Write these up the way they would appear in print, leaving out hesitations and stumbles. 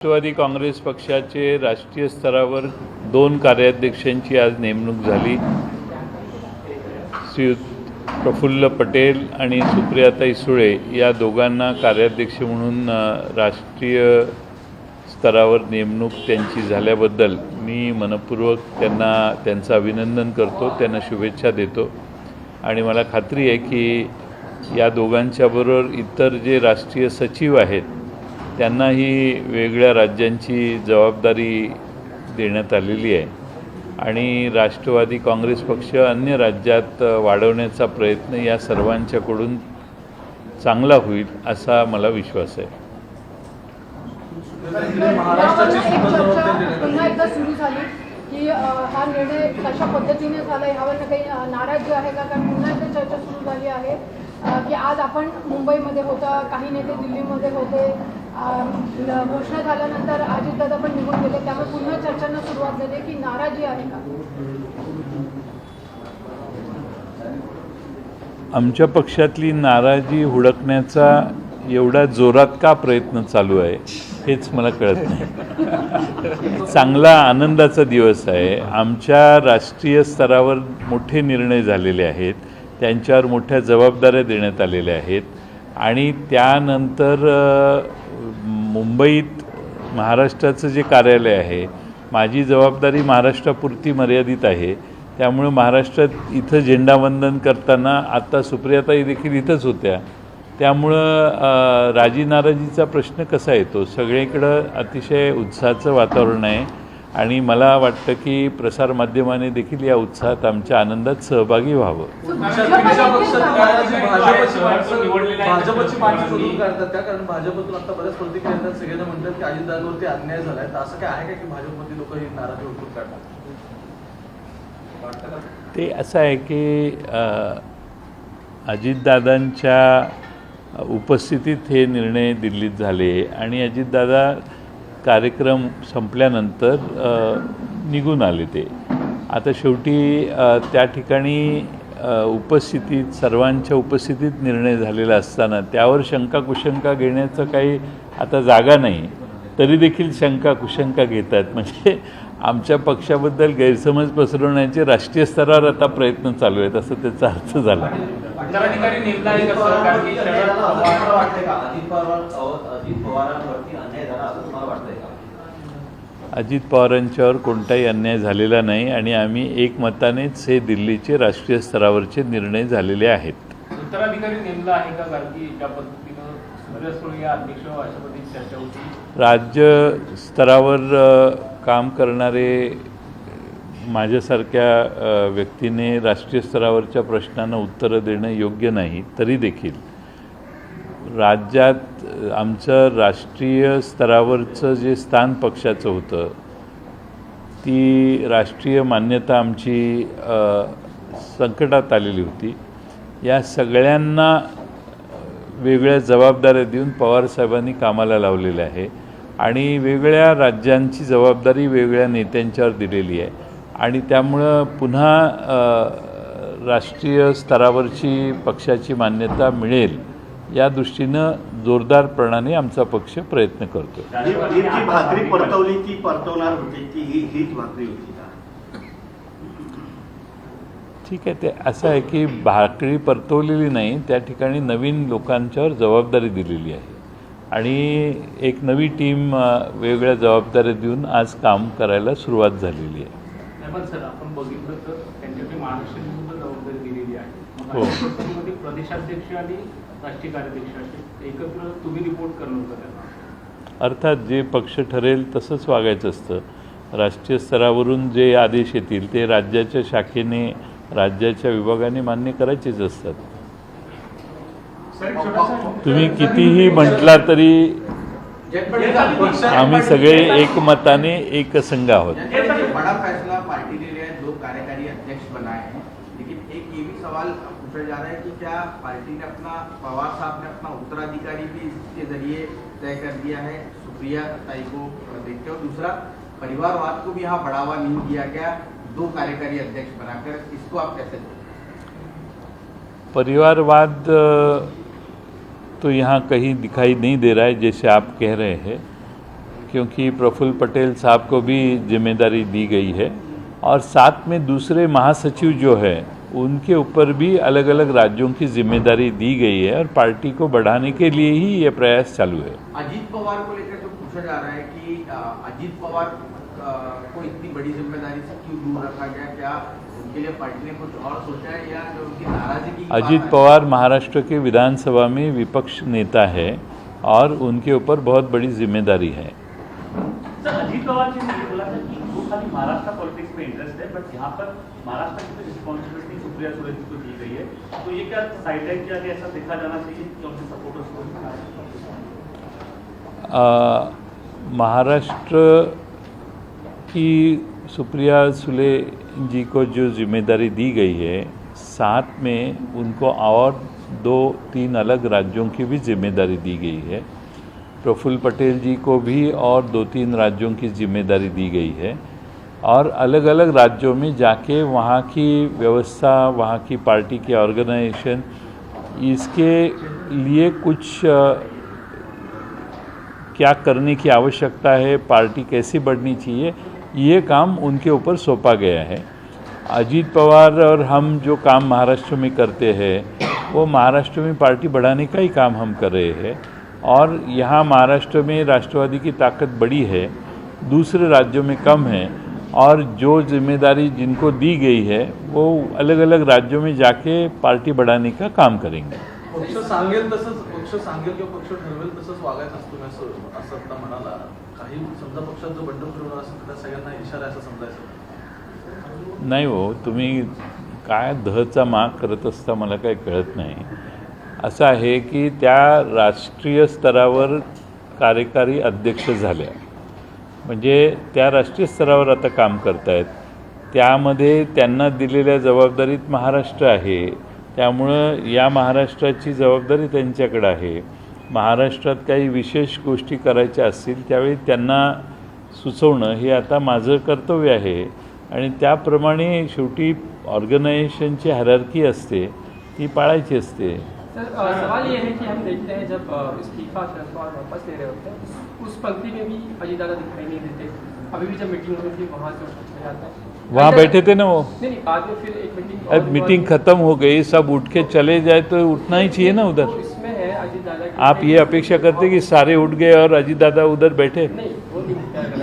राष्ट्रवादी काँग्रेस पक्षाचे राष्ट्रीय स्तरावर 2 कार्याध्यक्षांची आज नेमणूक झाली। श्री प्रफुल्ल पटेल आणि सुप्रियाताई सुळे या दोघांना कार्याध्यक्ष म्हणून राष्ट्रीय स्तरावर नेमणूक त्यांची झाल्याबद्दल मी मनपूर्वक त्यांचं अभिनंदन करतो, त्यांना शुभेच्छा देतो आणि मला खात्री आहे की या दोघांच्याबरोबर इतर जे राष्ट्रीय सचिव आहेत त्यांनाही वेगळ्या राज्यांची जबाबदारी देण्यात आलेली आहे आणि राष्ट्रवादी काँग्रेस पक्ष अन्य राज्यात वाढवण्याचा प्रयत्न या सर्वांच्याकडून चांगला होईल असा मला विश्वास आहे। पुन्हा एकदा सुरू झाली की हा निर्णय कशा पद्धतीने झाला यावर काही नाराजी आहे का? कारण पुन्हा एकदा चर्चा सुरू झाली आहे की आज आपण मुंबईमध्ये होता, काही नेते दिल्लीमध्ये होते, घोषणा झाल्यानंतर अजितदादा पण निघून गेले, त्यामुळे पुन्हा चर्चांना सुरुवात झाली की नाराजी आहे का? आमच्या पक्षातली नाराजी हुडकण्याचा एवढा जोरात का प्रयत्न चालू आहे हेच मला कळत नाही। चांगला आनंदाचा दिवस आहे। आमच्या राष्ट्रीय स्तरावर मोठे निर्णय झालेले आहेत, त्यांच्यावर मोठ्या जबाबदाऱ्या देण्यात आलेल्या आहेत आणि त्यानंतर मुंबईत महाराष्ट्राचं जे कार्यालय आहे, माझी जबाबदारी महाराष्ट्रापुरती मर्यादित आहे, त्यामुळे महाराष्ट्रात इथं झेंडावंदन करताना आता सुप्रियाताई देखील इथंच होत्या, त्यामुळं राजी नाराजीचा प्रश्न कसा येतो? सगळीकडं अतिशय उत्साहाचं वातावरण आहे आणि मला वाटतं की प्रसारमाध्यमाने देखील या उत्साहात आमच्या आनंदात सहभागी व्हावं। भाजपची माणसं शोधून काढतात का? कारण भाजपतून आता बऱ्याच प्रतिक्रिया येतात, सगळेजण म्हणतात की अजितदादांवरती अन्याय झालाय, तर असं काय आहे का की भाजपमधली लोक ही नाराजी उठून काढतात? ते असं आहे की अजितदादांच्या उपस्थितीत हे निर्णय दिल्लीत झाले आणि अजितदादा कार्यक्रम संपल्यानंतर निघून आले। ते आता शेवटी त्या ठिकाणी उपस्थितीत सर्वांच्या उपस्थितीत निर्णय झालेला असताना त्यावर शंका कुशंका घेण्याचं काही आता जागा नाही, तरी देखील शंका कुशंका घेतात, म्हणजे आमच्या पक्षाबद्दल गैरसमज पसरवण्याचे राष्ट्रीय स्तरावर आता प्रयत्न चालू आहेत असं त्याचा अर्थ झाला। अजित पवारांच्यावर कोणताही अन्याय झालेला नाही आणि आम्ही एकमतानेच हे दिल्लीचे राष्ट्रीय स्तरावरचे निर्णय झालेले आहेत। उत्तराधिकारी नेमला आहे का? कारण की ज्या पद्धतीनं सुप्रिया सुळे या अध्यक्ष अशा पद्धतीची चर्चा होती। राज्य स्तरावर काम करणारे माझ्यासारख्या व्यक्तीने राष्ट्रीय स्तरावरच्या प्रश्नांना उत्तरं देणं योग्य नाही, तरी देखील राज्यात आमचं राष्ट्रीय स्तरावरचं जे स्थान पक्षाचं होतं, ती राष्ट्रीय मान्यता आमची संकटात आलेली होती। या सगळ्यांना वेगळ्या जबाबदाऱ्या देऊन पवारसाहेबांनी कामाला लावलेलं आहे आणि वेगळ्या राज्यांची जबाबदारी वेगळ्या नेत्यांच्यावर दिलेली आहे आणि त्यामुळं पुन्हा राष्ट्रीय स्तरावरची पक्षाची मान्यता मिळेल या दृष्टीनं जोरदारपणाने आमचा पक्ष प्रयत्न करतो। जी भाकरी परतवली ती परतवणार होती की हीच भाकरी होती का? ठीक आहे, ते असं आहे की भाकरी परतवलेली नाही, त्या ठिकाणी नवीन लोकांच्यावर जबाबदारी दिलेली आहे आणि एक नवी टीम वेगळ्या जबाबदाऱ्या देऊन आज काम करायला सुरुवात झालेली आहे। पण सर, आपण बघितलं तर त्यांच्याकडे महाराष्ट्राची सुद्धा जबाबदारी दिलेली आहे। हो, प्रदेशाध्यक्ष आणि राष्ट्रीय कार्याध्यक्ष असे एकत्र तुम्ही रिपोर्ट करणं होतं त्यांना। अर्थात जे पक्ष ठरेल तसंच वागायचं असतं। राष्ट्रीय स्तरावरून जे आदेश येतील ते राज्याच्या शाखेने राज्याच्या विभागाने मान्य करायचेच असतात। तुम्ही कितीही म्हटला तरी आम्ही सगळे एकमताने एकसंघ आहोत। बड़ा फैसला पार्टी ने लिया है, 2 कार्यकारी अध्यक्ष बनाए हैं, लेकिन एक ये भी सवाल पूछा जा रहा है कि क्या पार्टी ने अपना, पवार साहब ने अपना उत्तराधिकारी भी इसके जरिए तय कर दिया है सुप्रिया ताई को देखते हुए? दूसरा, परिवारवाद को भी यहाँ बढ़ावा नहीं दिया गया 2 कार्यकारी अध्यक्ष बनाकर, इसको आप कैसे देखते? परिवारवाद तो यहाँ कहीं दिखाई नहीं दे रहा है जैसे आप कह रहे हैं। क्योंकि प्रफुल्ल पटेल साहब को भी जिम्मेदारी दी गई है और साथ में दूसरे महासचिव जो है उनके ऊपर भी अलग अलग राज्यों की जिम्मेदारी दी गई है और पार्टी को बढ़ाने के लिए ही ये प्रयास चालू है। अजीत पवार को लेकर जो पूछा जा रहा है कि अजीत पवार को इतनी बड़ी जिम्मेदारी से क्यों दूर रखा गया, क्या उनके लिए पार्टी ने कुछ और सोचा है या जो उनकी नाराजगी की अजीत बात है? पवार महाराष्ट्र के विधानसभा में विपक्ष नेता है और उनके ऊपर बहुत बड़ी जिम्मेदारी है। सर, अजीत पवार जी ने ये बोला था कि वो खाली महाराष्ट्र पॉलिटिक्स में इंटरेस्ट है, बट यहाँ पर महाराष्ट्र की रिस्पॉन्सिबिलिटी सुप्रिया सुले जी को दी गई है, तो ये क्या साइड लाइन किया गया, ऐसा देखा जाना चाहिए कि उनके सपोर्टर्स को? महाराष्ट्र की सुप्रिया सुले जी को जो जिम्मेदारी दी गई है, साथ में उनको और 2-3 अलग राज्यों की भी जिम्मेदारी दी गई है। प्रफुल्ल पटेल जी को भी और 2-3 राज्यों की जिम्मेदारी दी गई है और अलग अलग राज्यों में जाके वहाँ की व्यवस्था, वहाँ की पार्टी की ऑर्गेनाइजेशन, इसके लिए कुछ क्या करने की आवश्यकता है, पार्टी कैसे बढ़नी चाहिए, ये काम उनके ऊपर सौंपा गया है। अजीत पवार और हम जो काम महाराष्ट्र में करते हैं वो महाराष्ट्र में पार्टी बढ़ाने का ही काम हम कर रहे हैं और यहाँ महाराष्ट्र में राष्ट्रवादी की ताकत बड़ी है, दूसरे राज्यों में कम है और जो जिम्मेदारी जिनको दी गई है वो अलग अलग राज्यों में जाके पार्टी बढ़ाने का काम करेंगे। पक्ष सांगेल किंवा पक्ष ठरवेल तसंच वागायचं असतं असं आता म्हणाला। काही समजा पक्षात जो बंड फिरवणार असेल तर सगळ्यांना इशारा असं समजायचं नाही हो, तुम्ही काय दहचा माग करत असता मला काही कळत नाही। असं आहे की त्या राष्ट्रीय स्तरावर कार्यकारी अध्यक्ष झाल्या, म्हणजे त्या राष्ट्रीय स्तरावर आता काम करतायत, त्यामध्ये त्यांना दिलेल्या जबाबदारीत महाराष्ट्र आहे, त्यामुळं या महाराष्ट्राची जबाबदारी त्यांच्याकडे आहे। महाराष्ट्रात काही विशेष गोष्टी करायच्या असतील त्यावेळी त्यांना सुचवणं हे आता माझं कर्तव्य आहे आणि त्याप्रमाणे शेवटी ऑर्गेनाइजेशनची हायरार्की असते ती पाळायची असते। सर, सवाल ये है कि हम देखते हैं जब इस्तीफा शरद पवार वापस ले रहे होते हैं उस पंक्ति में भी अजीत दादा दिखाई नहीं देते। अभी भी जब मीटिंग हुई थी वहाँ से उठ जाता है, वहाँ बैठे थे ना वो। नहीं, बाद में फिर एक मीटिंग अब मीटिंग ख़त्म हो गई, सब उठ के चले जाए तो उठना ही चाहिए ना उधर। तो इसमें है अजीत दादा की आप ये अपेक्षा करते कि सारे उठ गए और अजीत दादा उधर बैठे? नहीं, वो नहीं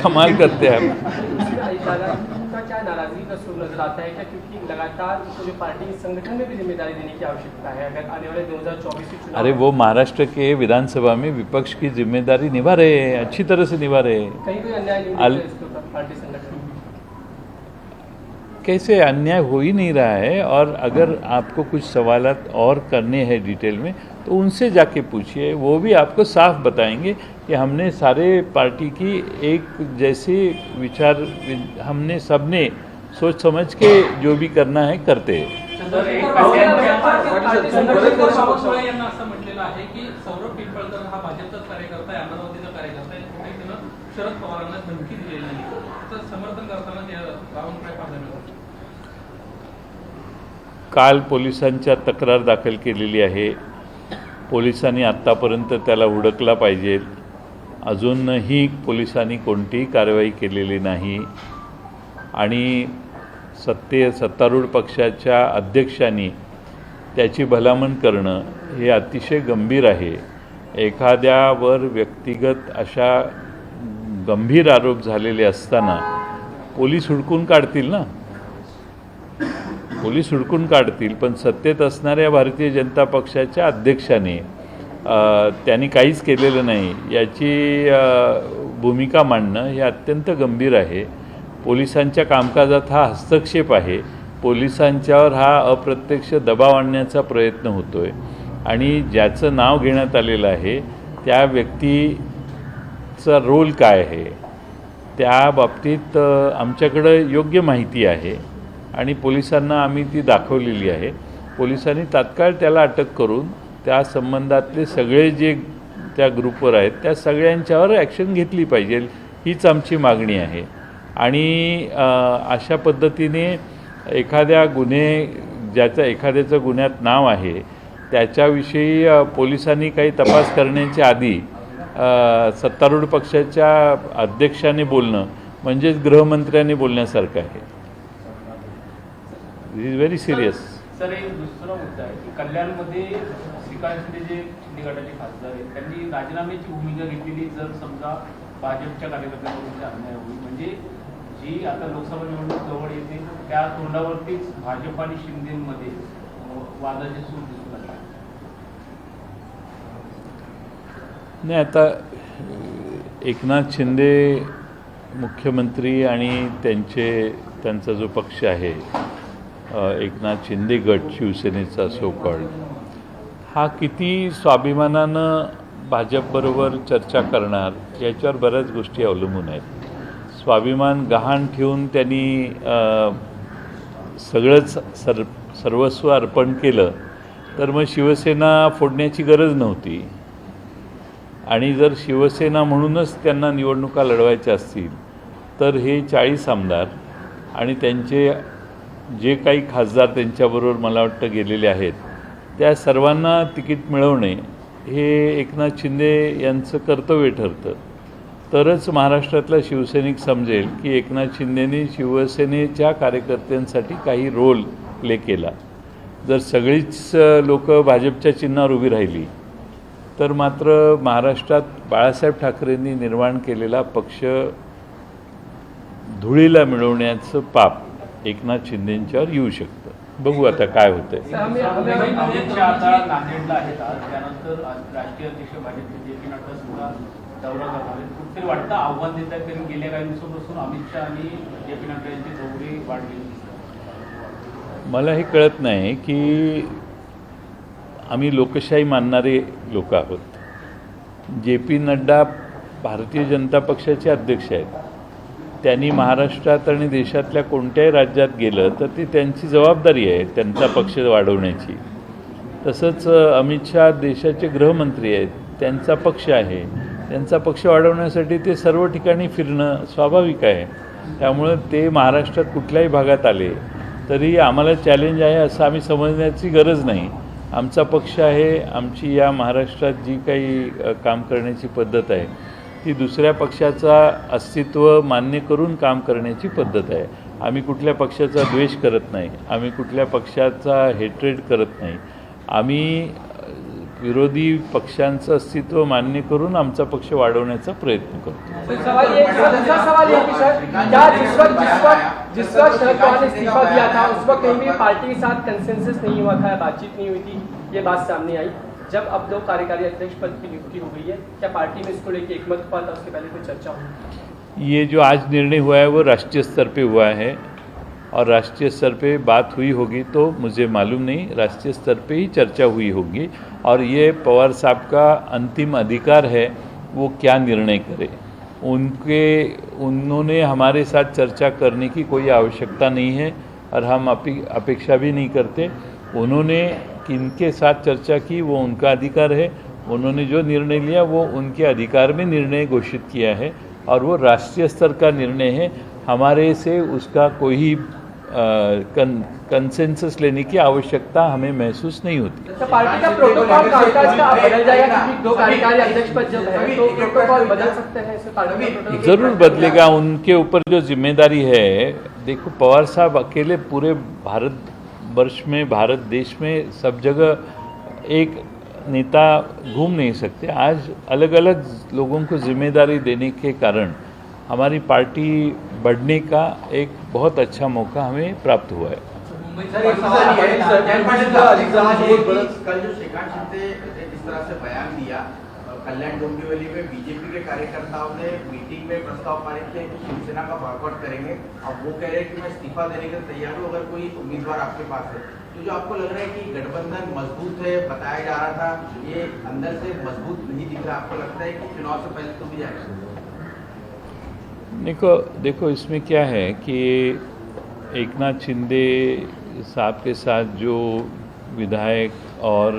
कमाल करते हैं आप। इसमें अजीत दादा का क्या नाराजगी का सुर नजर आता है क्या, क्योंकि लगातार उसको जो पार्टी संगठन में भी जिम्मेदारी देने की आवश्यकता है अगर आने वाले 2024 के चुनाव? अरे वो महाराष्ट्र के विधानसभा में विपक्ष की जिम्मेदारी निभा रहे हैं, अच्छी तरह से निभा रहे हैं। कहीं कोई अन्याय नहीं अल- है इसके ऊपर पार्टी संगठन में? कैसे अन्याय हो ही नहीं रहा है और अगर आपको कुछ सवालात और करने हैं डिटेल में तो उनसे जाके पूछिए, वो भी आपको साफ बताएंगे कि हमने सारे पार्टी की एक जैसे विचार, हमने सबने सोच समझ के जो भी करना है करते हैं। बावनकुळे यांना असं म्हटलेलं आहे की सौरभ पिंपळकर हा भाजपचाच कार्यकर्ता आहे, अमरावतीचा कार्यकर्ता आहे, कुठे त्यानं शरद पवारांना धमकी दिलेली नाही, त्याचं समर्थन करताना ते बावनकुळे पाहायला मिळतात। काल पोलिसांच्या तक्रार दाखल केलेली आहे, पोलिसांनी आत्तापर्यंत त्याला हुडकला पाहिजे, अजूनही पोलिसांनी कोणतीही कारवाई केलेली नाही आणि सत्तारूढ पक्षाच्या अध्यक्षांनी त्याची भलामण करणं हे अतिशय गंभीर आहे। एखाद्यावर व्यक्तिगत अशा गंभीर आरोप झालेले असताना पोलीस हुडकून काढतील ना, पोलीस हुडकून काढतील, पण सत्तेत असणाऱ्या भारतीय जनता पक्षाच्या अध्यक्षाने त्यांनी काहीच केलेलं नाही याची भूमिका मांडणं हे अत्यंत गंभीर आहे। पोलिसांच्या कामकाजात हा हस्तक्षेप आहे, पोलिसांच्यावर हा अप्रत्यक्ष दबाव आणण्याचा प्रयत्न होतो आहे आणि ज्याचं नाव घेण्यात आलेलं आहे त्या व्यक्तीचा रोल काय आहे त्या बाबतीत आमच्याकडं योग्य माहिती आहे आणि पोलिसांना आम्ही ती दाखवलेली आहे। पोलिसांनी तात्काळ त्याला अटक करून त्या संबंधातले सगळे जे त्या ग्रुपवर आहेत त्या सगळ्यांच्यावर ॲक्शन घेतली पाहिजे, हीच आमची मागणी आहे। आणि अशा पद्धतीने एखाद्या एखाद्याचं गुन्ह्यात नाव आहे त्याच्याविषयी पोलिसांनी काही तपास करण्याच्या आधी सत्तारूढ पक्षाच्या अध्यक्षाने बोलणं म्हणजेच गृहमंत्र्यांनी बोलण्यासारखं आहे. दिस इज व्हेरी सिरियस. सर, एक दुसरा मुद्दा आहे की कल्याणमध्ये श्रीकांत शिंदे जे शिंदे गटाचे खासदार आहेत त्यांनी राजीनाम्याची भूमिका घेतलेली जर समजा भाजपच्या कार्यकर्त्यांवर अन्याय होईल, म्हणजे जी आता लोकसभा निवडणूक जवळ येते त्या तोंडावरतीच भाजप आणि शिंदेमध्ये वादाचे सूर दिसून लागले. नाही, आता एकनाथ शिंदे मुख्यमंत्री आणि त्यांचा जो पक्ष आहे एकनाथ शिंदे गट शिवसेनेचा सो कॉल्ड, हा किती स्वाभिमानानं भाजपबरोबर चर्चा करणार याच्यावर बऱ्याच गोष्टी अवलंबून आहेत. स्वाभिमान गहाण ठेवून त्यांनी सगळंच सर्वस्व अर्पण केलं तर मग शिवसेना फोडण्याची गरज नव्हती. आणि जर शिवसेना म्हणूनच त्यांना निवडणुका लढवायच्या असतील तर हे 40 आमदार आणि त्यांचे जे काही खासदार त्यांच्याबरोबर मला वाटतं गेलेले आहेत त्या सर्वांना तिकीट मिळवणे हे एकनाथ शिंदे यांचं कर्तव्य ठरतं. तरच महाराष्ट्रातला शिवसैनिक समजेल की एकनाथ शिंदेने शिवसेनेच्या कार्यकर्त्यांसाठी काही रोल प्ले केला. जर सगळीच लोक भाजपच्या चिन्हावर उभी राहिली तर मात्र महाराष्ट्रात बाळासाहेब ठाकरेंनी निर्माण केलेला पक्ष धुळीला मिळवण्याचं पाप एकनाथ शिंदेंच्यावर येऊ शकतं. बघू आता काय होतंय. अमित शहा आता नांदेडला आहेत आज, त्यानंतर आज राष्ट्रीय अध्यक्ष भाजपचे जे पी नड्डा सुद्धा दौरा करणार आहेत. कुठेतरी वाटतं आव्हान देतात, कारण गेल्या काही दिवसापासून अमित शहा आणि जे पी नड्डा यांची दौरे वाढलेली दिसतात. मला हे कळत नाही की आम्ही लोकशाही मानणारे लोक आहोत. जे पी नड्डा भारतीय जनता पक्षाचे अध्यक्ष आहेत. त्यांनी महाराष्ट्रात आणि देशातल्या कोणत्याही राज्यात गेलं तर ती त्यांची जबाबदारी आहे त्यांचा पक्ष वाढवण्याची. तसंच अमित शहा देशाचे गृहमंत्री आहेत, त्यांचा पक्ष आहे. त्यांचा पक्ष वाढवण्यासाठी ते सर्व ठिकाणी फिरणं स्वाभाविक आहे. त्यामुळं ते महाराष्ट्रात कुठल्याही भागात आले तरी आम्हाला चॅलेंज आहे असं आम्ही समजण्याची गरज नाही. आमचा पक्ष आहे, आमची या महाराष्ट्रात जी काही काम करण्याची पद्धत आहे ती दुसऱ्या पक्षाचा अस्तित्व मान्य करून काम करण्याची पद्धत आहे. आम्ही कुठल्या पक्षाचा द्वेष करत नाही, आम्ही कुठल्या पक्षाचा हेट्रेड करत नाही. आम्ही विरोधी पक्षांचं अस्तित्व मान्य करून आमचा पक्ष वाढवण्याचा प्रयत्न करतो. सवाल ये है कि सर क्या जिस वक्त शरद पवार ने इस्तीफा दिया था उस वक्त कहीं भी पार्टी के साथ कंसेंसस नहीं हुआ था, बातचीत नहीं हुई थी, ये बात सामने आई. जब अब 2 कार्यकारी अध्यक्ष पद की नियुक्ति हो गई है, क्या पार्टी में इसको लेकर एकमत हुआ था, उसके पहले कोई चर्चा हुई? ये जो आज निर्णय हुआ है वो राष्ट्रीय स्तर पे हुआ है और राष्ट्रीय स्तर पे बात हुई होगी तो मुझे मालूम नहीं. राष्ट्रीय स्तर पे ही चर्चा हुई होगी और ये पवार साहब का अंतिम अधिकार है वो क्या निर्णय करें. उन्होंने हमारे साथ चर्चा करने की कोई आवश्यकता नहीं है और हम अपेक्षा भी नहीं करते. उन्होंने किनके साथ चर्चा की वो उनका अधिकार है. उन्होंने जो निर्णय लिया वो उनके अधिकार में निर्णय घोषित किया है और वो राष्ट्रीय स्तर का निर्णय है. हमारे से उसका कोई कंसेंसस लेने की आवश्यकता हमें महसूस नहीं होती. तो पार्टी का प्रोटोकॉल कामकाज का बदल जाएगा क्योंकि 2 कार्यकारी अध्यक्ष पद जब है तो प्रोटोकॉल बदल सकते हैं. इससे पार्टी का प्रोटोकॉल ज़रूर बदलेगा. उनके ऊपर जो जिम्मेदारी है, देखो पवार साहब अकेले पूरे भारतवर्ष में, भारत देश में सब जगह एक नेता घूम नहीं सकते. आज अलग अलग लोगों को जिम्मेदारी देने के कारण हमारी पार्टी बढ़ने का एक बहुत अच्छा मौका हमें प्राप्त हुआ है. कल जो श्रीकांत शिंदे ने जिस तरह से बयान दिया कल्याण डोंबिवली में बीजेपी के कार्यकर्ताओं ने मीटिंग में प्रस्ताव पारित किया कि शिवसेना का बॉयकॉट करेंगे. अब वो कह रहे हैं कि मैं इस्तीफा देने के लिए तैयार हूँ अगर कोई उम्मीदवार आपके पास है. तो जो आपको लग रहा है कि गठबंधन मजबूत है बताया जा रहा था, ये अंदर से मजबूत नहीं दिख रहा. आपको लगता है कि चुनाव से पहले तो भी जाएगा? देखो इसमें क्या है कि एकनाथ शिंदे साहब के साथ जो विधायक और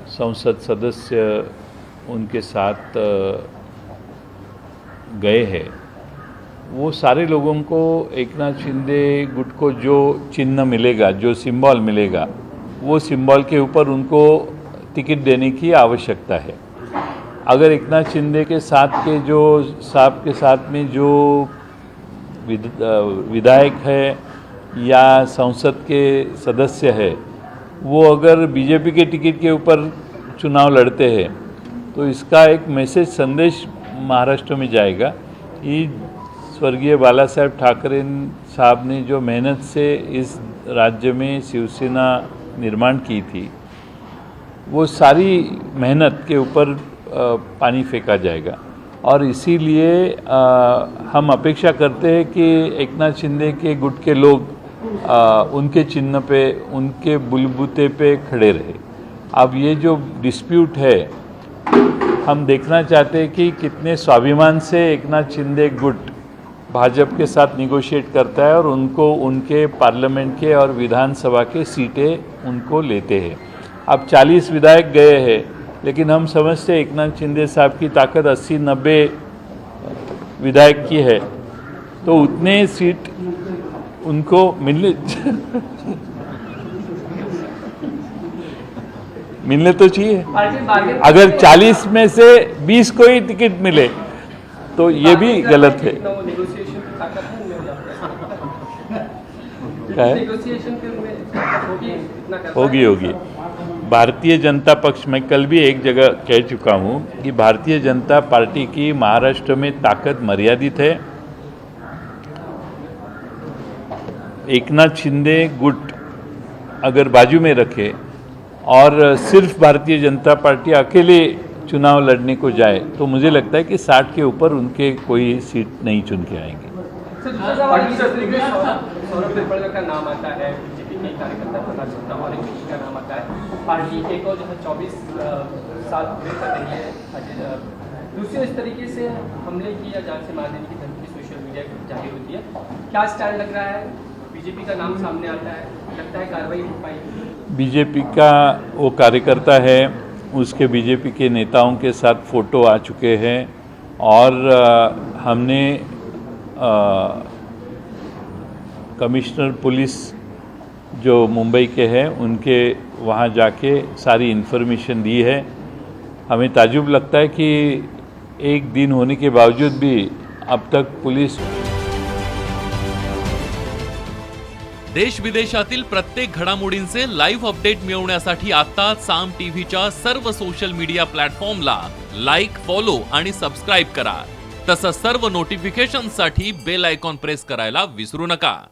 संसद सदस्य उनके साथ गए हैं वो सारे लोगों को एकनाथ शिंदे गुट को जो चिन्ह मिलेगा, जो सिंबल मिलेगा, वो सिंबल के ऊपर उनको टिकट देने की आवश्यकता है. अगर एकनाथ शिंदे के साथ के जो साहब के साथ में जो विधायक है या संसद के सदस्य है वो अगर बीजेपी के टिकट के ऊपर चुनाव लड़ते हैं तो इसका एक मैसेज संदेश महाराष्ट्र में जाएगा कि स्वर्गीय बाला साहेब ठाकरे साहब ने जो मेहनत से इस राज्य में शिवसेना निर्माण की थी वो सारी मेहनत के ऊपर पानी फेंका जाएगा और इसीलिए हम अपेक्षा करते हैं कि एकनाथ शिंदे के गुट के लोग उनके चिन्ह पे उनके बुलबुते पे खड़े रहे। अब ये जो डिस्प्यूट है हम देखना चाहते हैं कि कितने स्वाभिमान से एकनाथ शिंदे गुट भाजपा के साथ निगोशिएट करता है और उनको उनके पार्लियामेंट के और विधानसभा के सीटें उनको लेते हैं। अब 40 विधायक गए हैं लेकिन हम समझते हैं एकनाथ शिंदे साहब की ताकत 80-90 विधायक की है तो उतने सीट उनको मिलने तो चाहिए। अगर 40 में से 20 को ही टिकट मिले तो ये भी गलत है। क्या है? होगी। भारतीय जनता पक्ष में कल भी एक जगह कह चुका हूँ कि भारतीय जनता पार्टी की महाराष्ट्र में ताकत मर्यादित है। एकनाथ शिंदे गुट अगर बाजू में रखे और सिर्फ भारतीय जनता पार्टी अकेले चुनाव लड़ने को जाए तो मुझे लगता है कि 60 के ऊपर उनके कोई सीट नहीं चुन के आएंगे। सौरभ पिपलकर का नाम आता है, बीजेपी के कार्यकर्ता प्रकाश चंद्रा और एक का नाम आता है। पार्टी एक और जो है 24 साल पूरे कर रही है। दूसरी इस तरीके से हमले की या जान से मार देने की धमकी सोशल मीडिया पर जाहिर होती है, क्या स्टैंड लग रहा है? बीजेपी का नाम सामने आता है, लगता है कार्रवाई हो पाएगी? बीजेपी का वो कार्यकर्ता है, उसके बीजेपी के नेताओं के साथ फ़ोटो आ चुके हैं और हमने कमिश्नर पुलिस जो मुंबई के हैं उनके वहाँ जाके सारी इन्फॉर्मेशन दी है। हमें ताज्जुब लगता है कि एक दिन होने के बावजूद भी अब तक पुलिस देश विदेशातील प्रत्येक घडामोडींचे लाईव्ह अपडेट मिळवण्यासाठी आता साम टीव्हीच्या सर्व सोशल मीडिया प्लॅटफॉर्मला लाईक, फॉलो आणि सबस्क्राईब करा। तसंच सर्व नोटिफिकेशनसाठी बेल आयकॉन प्रेस करायला विसरू नका।